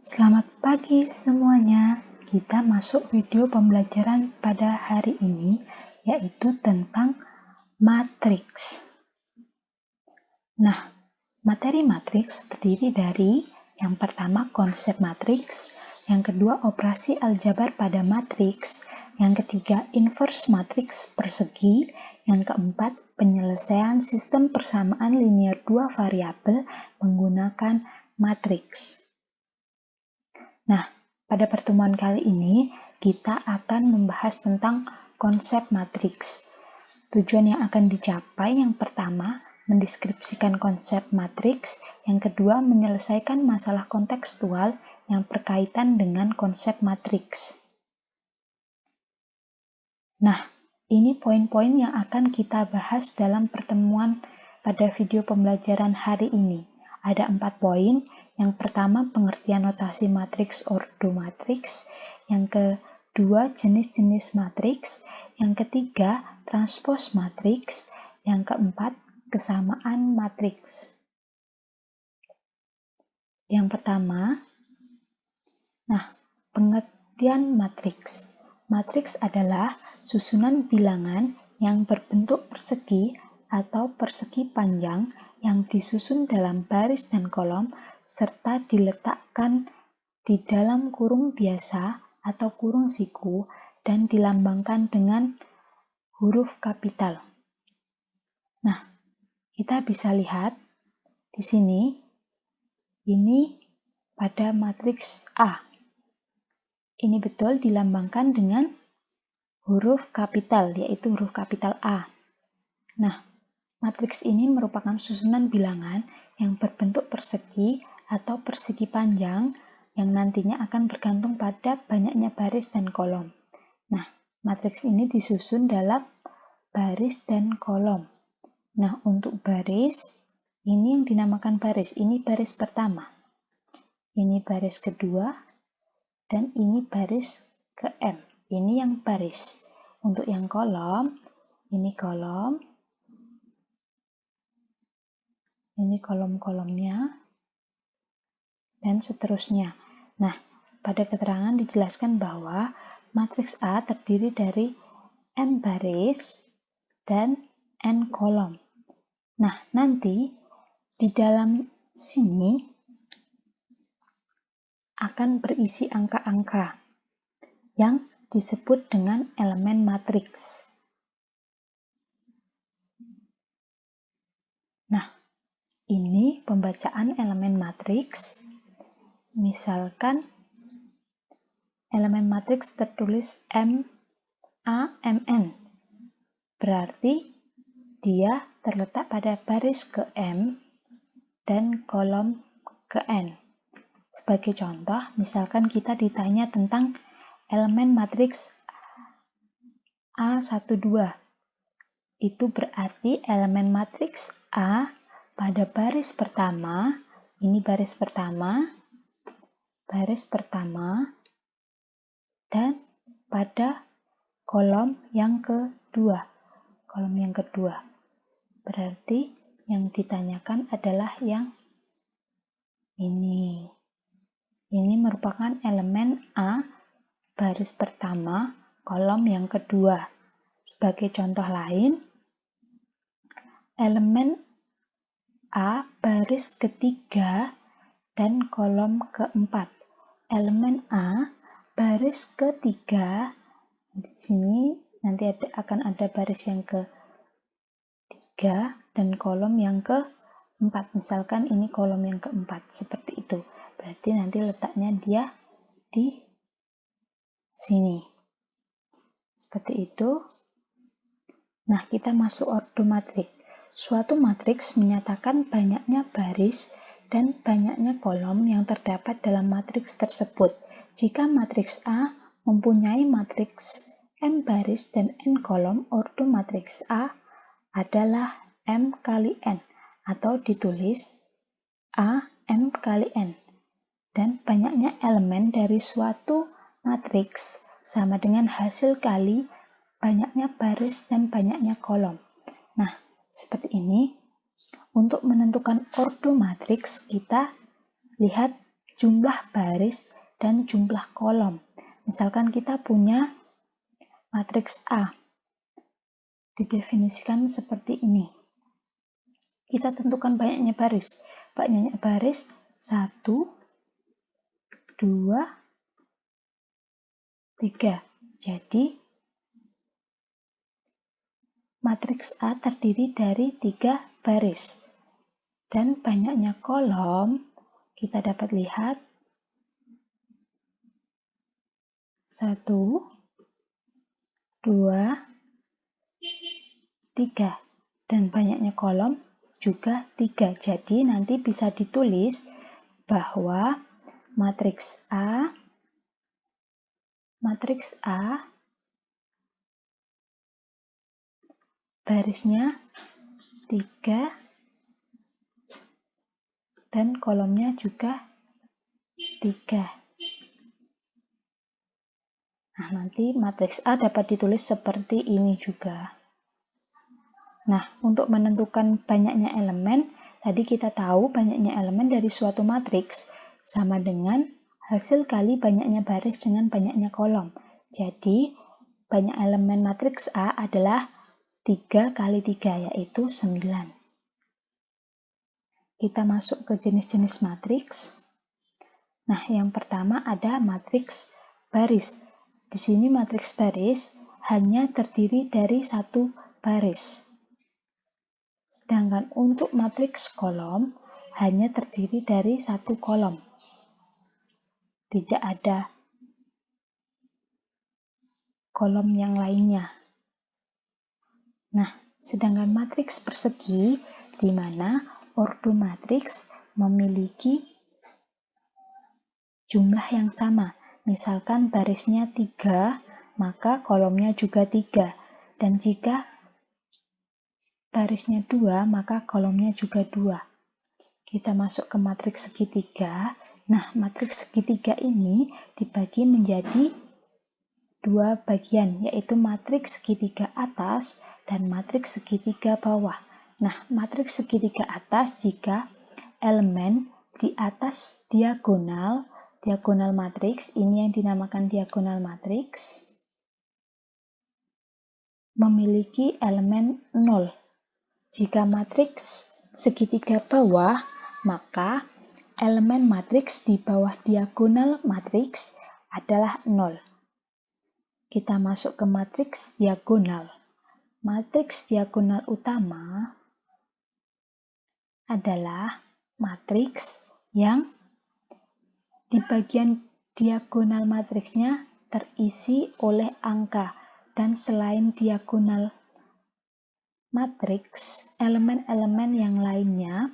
Selamat pagi semuanya. Kita masuk video pembelajaran pada hari ini, yaitu tentang matriks. Nah, materi matriks terdiri dari yang pertama konsep matriks, yang kedua operasi aljabar pada matriks, yang ketiga inverse matriks persegi, yang keempat penyelesaian sistem persamaan linear dua variabel menggunakan matriks. Nah, pada pertemuan kali ini kita akan membahas tentang konsep matriks. Tujuan yang akan dicapai yang pertama, mendeskripsikan konsep matriks, yang kedua, menyelesaikan masalah kontekstual yang berkaitan dengan konsep matriks. Nah, ini poin-poin yang akan kita bahas dalam pertemuan pada video pembelajaran hari ini. Ada 4 poin. Yang pertama, pengertian notasi matriks ordo matriks. Yang kedua, jenis-jenis matriks. Yang ketiga, transpos matriks. Yang keempat, kesamaan matriks. Yang pertama, pengertian matriks. Matriks adalah susunan bilangan yang berbentuk persegi atau persegi panjang yang disusun dalam baris dan kolom serta diletakkan di dalam kurung biasa atau kurung siku dan dilambangkan dengan huruf kapital. Nah, kita bisa lihat di sini, ini pada matriks A. Ini betul dilambangkan dengan huruf kapital, yaitu huruf kapital A. Nah, matriks ini merupakan susunan bilangan yang berbentuk persegi atau persegi panjang yang nantinya akan bergantung pada banyaknya baris dan kolom. Nah, matriks ini disusun dalam baris dan kolom. Nah, untuk baris, ini yang dinamakan baris. Ini baris pertama. Ini baris kedua. Dan ini baris ke M. Ini yang baris. Untuk yang kolom, ini kolom. Ini kolom-kolomnya. Dan seterusnya. Nah, pada keterangan dijelaskan bahwa matriks A terdiri dari M baris dan N kolom. Nah, nanti di dalam sini akan berisi angka-angka yang disebut dengan elemen matriks. Nah, ini pembacaan elemen matriks. Misalkan elemen matriks tertulis MAMN. Berarti dia terletak pada baris ke M dan kolom ke N. Sebagai contoh, misalkan kita ditanya tentang elemen matriks A12. Itu berarti elemen matriks A pada baris pertama, ini baris pertama, dan pada kolom yang kedua. Berarti yang ditanyakan adalah yang ini. Ini merupakan elemen A baris pertama, kolom yang kedua. Sebagai contoh lain, elemen A baris ketiga dan kolom keempat. Elemen A baris ketiga, di sini nanti akan ada baris yang ketiga dan kolom yang keempat. Misalkan ini kolom yang keempat, seperti itu. Berarti nanti letaknya dia di sini. Seperti itu. Nah, kita masuk ordo matriks. Suatu matriks menyatakan banyaknya baris dan banyaknya kolom yang terdapat dalam matriks tersebut. Jika matriks A mempunyai matriks M baris dan N kolom, ordo matriks A adalah M kali N, atau ditulis A M kali N. Dan banyaknya elemen dari suatu matriks sama dengan hasil kali banyaknya baris dan banyaknya kolom. Nah, seperti ini. Untuk menentukan ordo matriks, kita lihat jumlah baris dan jumlah kolom. Misalkan kita punya matriks A, didefinisikan seperti ini. Kita tentukan banyaknya baris. Banyaknya baris 1, 2, 3. Jadi, matriks A terdiri dari 3 baris. Dan banyaknya kolom, kita dapat lihat 1, 2, 3. Dan banyaknya kolom juga 3. Jadi nanti bisa ditulis bahwa matriks A barisnya 3 dan kolomnya juga 3. Nah, nanti matriks A dapat ditulis seperti ini juga. Nah, untuk menentukan banyaknya elemen, tadi kita tahu banyaknya elemen dari suatu matriks sama dengan hasil kali banyaknya baris dengan banyaknya kolom. Jadi, banyak elemen matriks A adalah 3 kali 3, yaitu 9. Kita masuk ke jenis-jenis matriks. Nah, yang pertama ada matriks baris. Di sini matriks baris hanya terdiri dari satu baris. Sedangkan untuk matriks kolom hanya terdiri dari satu kolom. Tidak ada kolom yang lainnya. Nah, sedangkan matriks persegi di mana ordo matriks memiliki jumlah yang sama. Misalkan barisnya 3, maka kolomnya juga 3. Dan jika barisnya 2, maka kolomnya juga 2. Kita masuk ke matriks segitiga. Nah, matriks segitiga ini dibagi menjadi 2 bagian, yaitu matriks segitiga atas dan matriks segitiga bawah. Nah, matriks segitiga atas jika elemen di atas diagonal matriks, ini yang dinamakan diagonal matriks, memiliki elemen 0. Jika matriks segitiga bawah, maka elemen matriks di bawah diagonal matriks adalah 0. Kita masuk ke matriks diagonal. Matriks diagonal utama adalah matriks yang di bagian diagonal matriksnya terisi oleh angka, dan selain diagonal matriks, elemen-elemen yang lainnya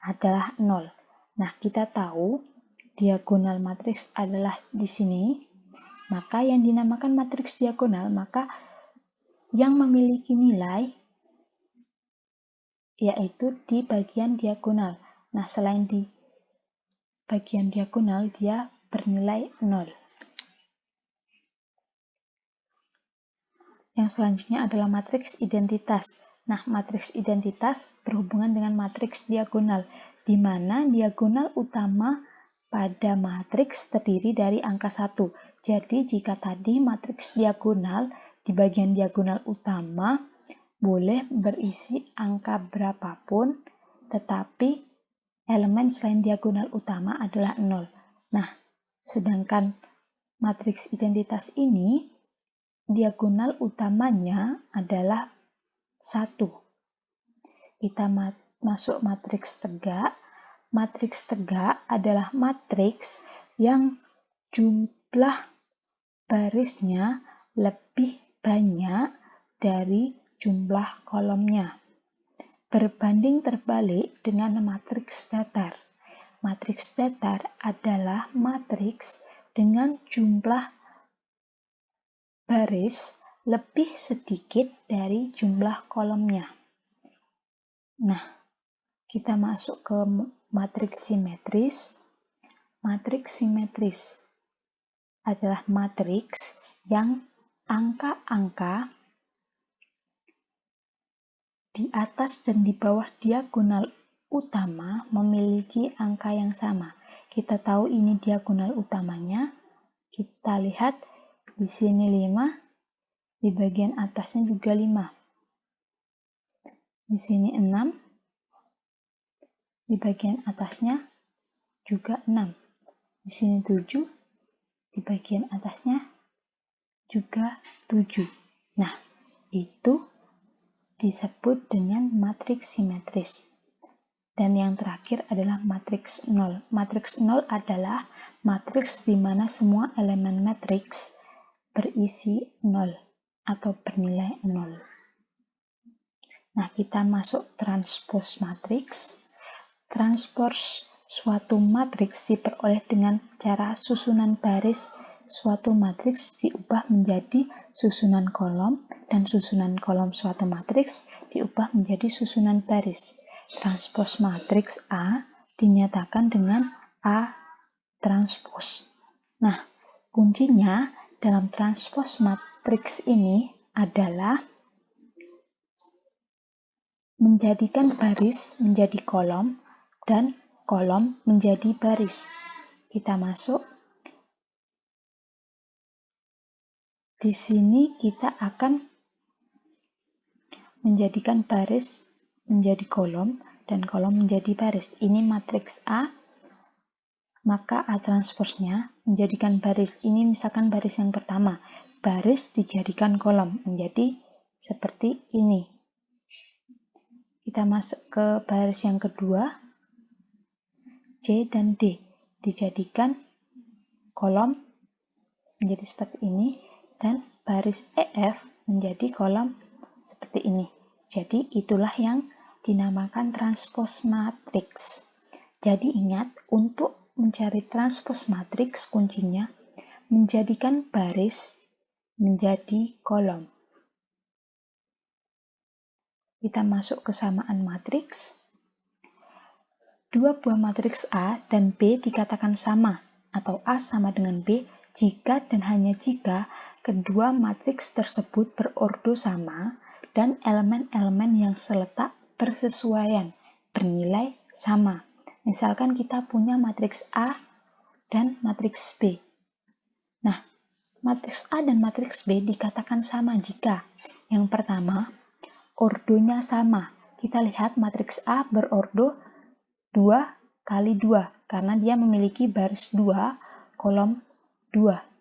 adalah 0. Nah, kita tahu diagonal matriks adalah di sini, maka yang dinamakan matriks diagonal, maka yang memiliki nilai yaitu di bagian diagonal. Nah, selain di bagian diagonal, dia bernilai 0. Yang selanjutnya adalah matriks identitas. Nah, matriks identitas berhubungan dengan matriks diagonal, di mana diagonal utama pada matriks terdiri dari angka 1. Jadi, jika tadi matriks diagonal di bagian diagonal utama boleh berisi angka berapapun, tetapi elemen selain diagonal utama adalah 0. Nah, sedangkan matriks identitas ini diagonal utamanya adalah 1. Kita masuk matriks tegak. Matriks tegak adalah matriks yang jumlah barisnya lebih banyak dari jumlah kolomnya. Berbanding terbalik dengan matriks datar. Matriks datar adalah matriks dengan jumlah baris lebih sedikit dari jumlah kolomnya. Nah, kita masuk ke matriks simetris. Matriks simetris adalah matriks yang angka-angka di atas dan di bawah diagonal utama memiliki angka yang sama. kita tahu ini diagonal utamanya. Kita lihat di sini 5, di bagian atasnya juga 5. Di sini 6, di bagian atasnya juga 6. Di sini 7, di bagian atasnya juga 7. Nah, itu disebut dengan matriks simetris. Dan yang terakhir adalah matriks 0. Matriks 0 adalah matriks di mana semua elemen matriks berisi 0 atau bernilai 0. Nah, kita masuk transpos matriks. Transpos suatu matriks diperoleh dengan cara susunan baris suatu matriks diubah menjadi susunan kolom, dan susunan kolom suatu matriks diubah menjadi susunan baris. Transpos matriks A dinyatakan dengan A transpos. Nah, kuncinya dalam transpos matriks ini adalah menjadikan baris menjadi kolom dan kolom menjadi baris. Kita masuk. Di sini kita akan menjadikan baris menjadi kolom dan kolom menjadi baris. Ini matriks A, maka A transposnya menjadikan baris. Ini misalkan baris yang pertama. Baris dijadikan kolom menjadi seperti ini. Kita masuk ke baris yang kedua, C dan D dijadikan kolom menjadi seperti ini, dan baris EF menjadi kolom seperti ini. Jadi itulah yang dinamakan transpos matriks. Jadi ingat, untuk mencari transpos matriks kuncinya menjadikan baris menjadi kolom. Kita masuk kesamaan matriks. Dua buah matriks A dan B dikatakan sama, atau A sama dengan B, jika dan hanya jika kedua matriks tersebut berordo sama dan elemen-elemen yang seletak bersesuaian, bernilai sama. Misalkan kita punya matriks A dan matriks B. Nah, matriks A dan matriks B dikatakan sama jika yang pertama, ordonya sama. Kita lihat matriks A berordo 2 kali 2 karena dia memiliki baris 2, kolom 2.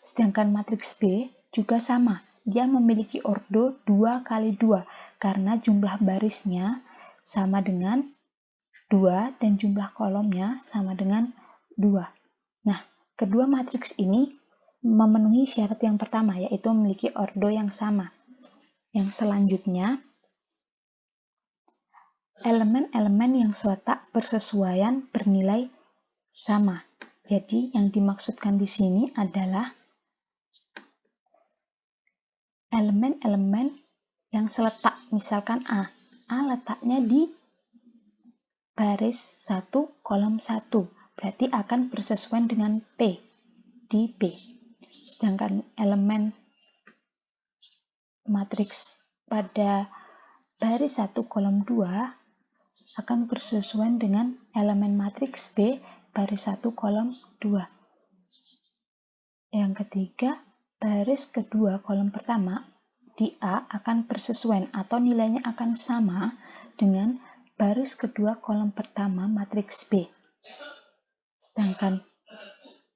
Sedangkan matriks B juga sama. Dia memiliki ordo 2 kali 2 karena jumlah barisnya sama dengan 2 dan jumlah kolomnya sama dengan 2. Nah, kedua matriks ini memenuhi syarat yang pertama, yaitu memiliki ordo yang sama. Yang selanjutnya, elemen-elemen yang seletak bersesuaian bernilai sama. Jadi yang dimaksudkan di sini adalah elemen-elemen yang seletak. Misalkan A. A letaknya di baris 1, kolom 1. Berarti akan bersesuaian dengan P di B. Sedangkan elemen matriks pada baris 1, kolom 2 akan bersesuaian dengan elemen matriks B baris 1, kolom 2. Yang ketiga, baris kedua kolom pertama di A akan bersesuaian atau nilainya akan sama dengan baris kedua kolom pertama matriks B. Sedangkan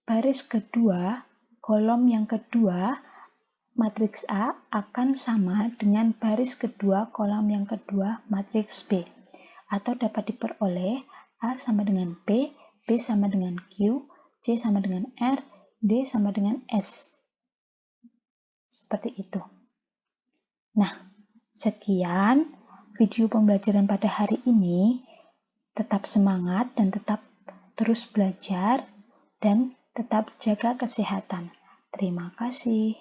baris kedua kolom yang kedua matriks A akan sama dengan baris kedua kolom yang kedua matriks B. Atau dapat diperoleh A sama dengan B, B sama dengan Q, C sama dengan R, D sama dengan S. Seperti itu. Nah, sekian video pembelajaran pada hari ini. Tetap semangat dan tetap terus belajar dan tetap jaga kesehatan. Terima kasih.